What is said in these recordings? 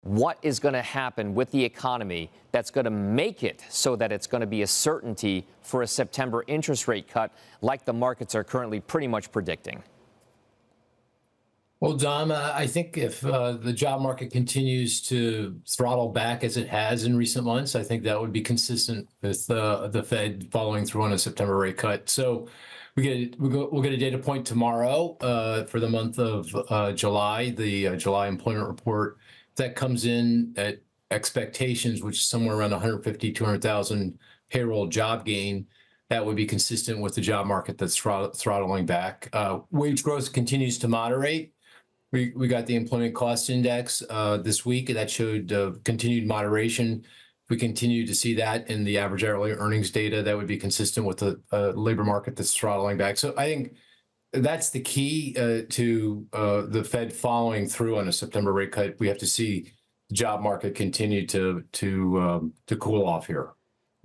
what is going to happen with the economy that's going to make it so that it's going to be a certainty for a September interest rate cut like the markets are currently pretty much predicting? Well, Dom, I think if the job market continues to throttle back as it has in recent months, I think that would be consistent with the Fed following through on a September rate cut. So we'll get a data point tomorrow for the month of July, the July employment report. That comes in at expectations, which is somewhere around 150, 200,000 payroll job gain. That would be consistent with the job market that's throttling back. Wage growth continues to moderate. We got the employment cost index this week that showed continued moderation. If we continue to see that in the average hourly earnings data, that would be consistent with the labor market that's throttling back. So I think that's the key to the Fed following through on a September rate cut. We have to see the job market continue to cool off here.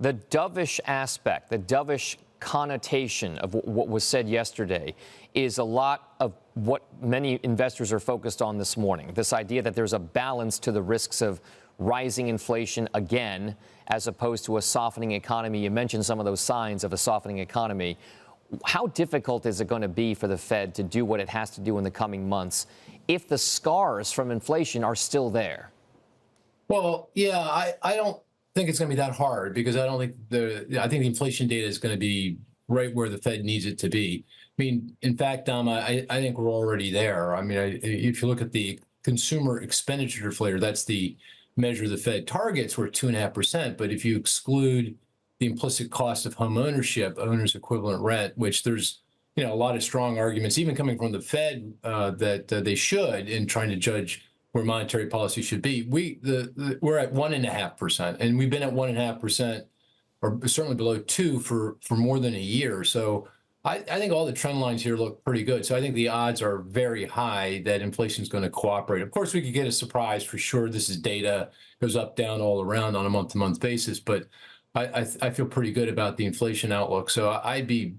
The dovish aspect, the dovish connotation of what was said yesterday is a lot of what many investors are focused on this morning. This idea that there's a balance to the risks of rising inflation again, as opposed to a softening economy. You mentioned some of those signs of a softening economy. How difficult is it going to be for the Fed to do what it has to do in the coming months if the scars from inflation are still there? Well, yeah, I don't think it's going to be that hard because I think the inflation data is going to be right where the Fed needs it to be. I mean, in fact, Dom, I think we're already there. I mean, if you look at the consumer expenditure deflator, that's the measure the Fed targets, we're 2.5%. But if you exclude the implicit cost of home ownership, owner's equivalent rent, which there's a lot of strong arguments, even coming from the Fed, that they should in trying to judge where monetary policy should be. We're at 1.5%, and we've been at 1.5%, or certainly below 2 for more than a year. So I think all the trend lines here look pretty good. So I think the odds are very high that inflation is going to cooperate. Of course, we could get a surprise for sure. This is data, goes up, down, all around on a month-to-month basis. But I feel pretty good about the inflation outlook. So I think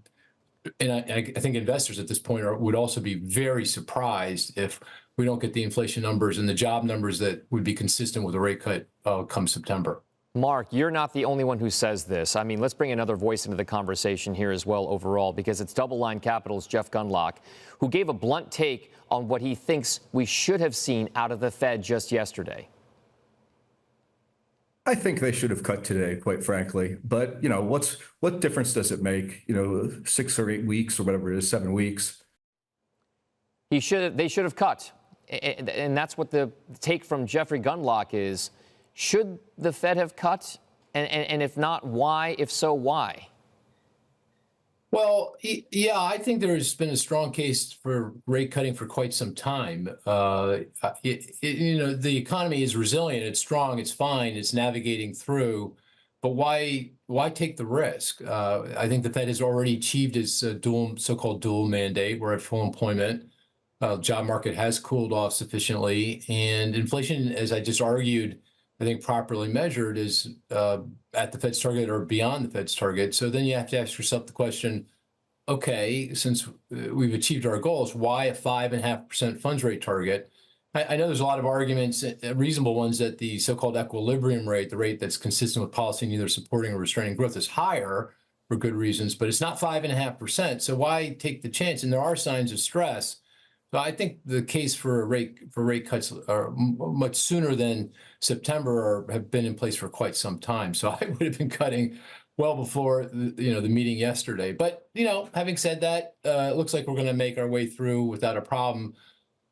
investors at this point would also be very surprised if we don't get the inflation numbers and the job numbers that would be consistent with a rate cut come September. Mark, you're not the only one who says this. I mean, let's bring another voice into the conversation here as well overall, because it's Double Line Capital's Jeff Gundlach, who gave a blunt take on what he thinks we should have seen out of the Fed just yesterday. I think they should have cut today, quite frankly. But, what difference does it make? 6 or 8 weeks or whatever it is, 7 weeks. They should have cut. And that's what the take from Jeffrey Gundlach is. Should the Fed have cut? And if not, why? If so, why? Well, yeah, I think there's been a strong case for rate cutting for quite some time. The economy is resilient, it's strong, it's fine, it's navigating through. But why take the risk? I think the Fed has already achieved its so-called dual mandate. We're at full employment. Job market has cooled off sufficiently, and inflation, as I just argued, I think properly measured, is at the Fed's target or beyond the Fed's target. So then you have to ask yourself the question, okay, since we've achieved our goals, why a 5.5% funds rate target? I know there's a lot of arguments, reasonable ones, that the so-called equilibrium rate, the rate that's consistent with policy neither supporting or restraining growth, is higher for good reasons, but it's not 5.5%. So why take the chance? And there are signs of stress. So I think the case for rate cuts are much sooner than September or have been in place for quite some time. So I would have been cutting well before the meeting yesterday. But having said that, it looks like we're going to make our way through without a problem,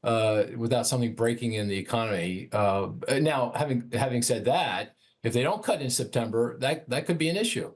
without something breaking in the economy. Now, having said that, if they don't cut in September, that could be an issue.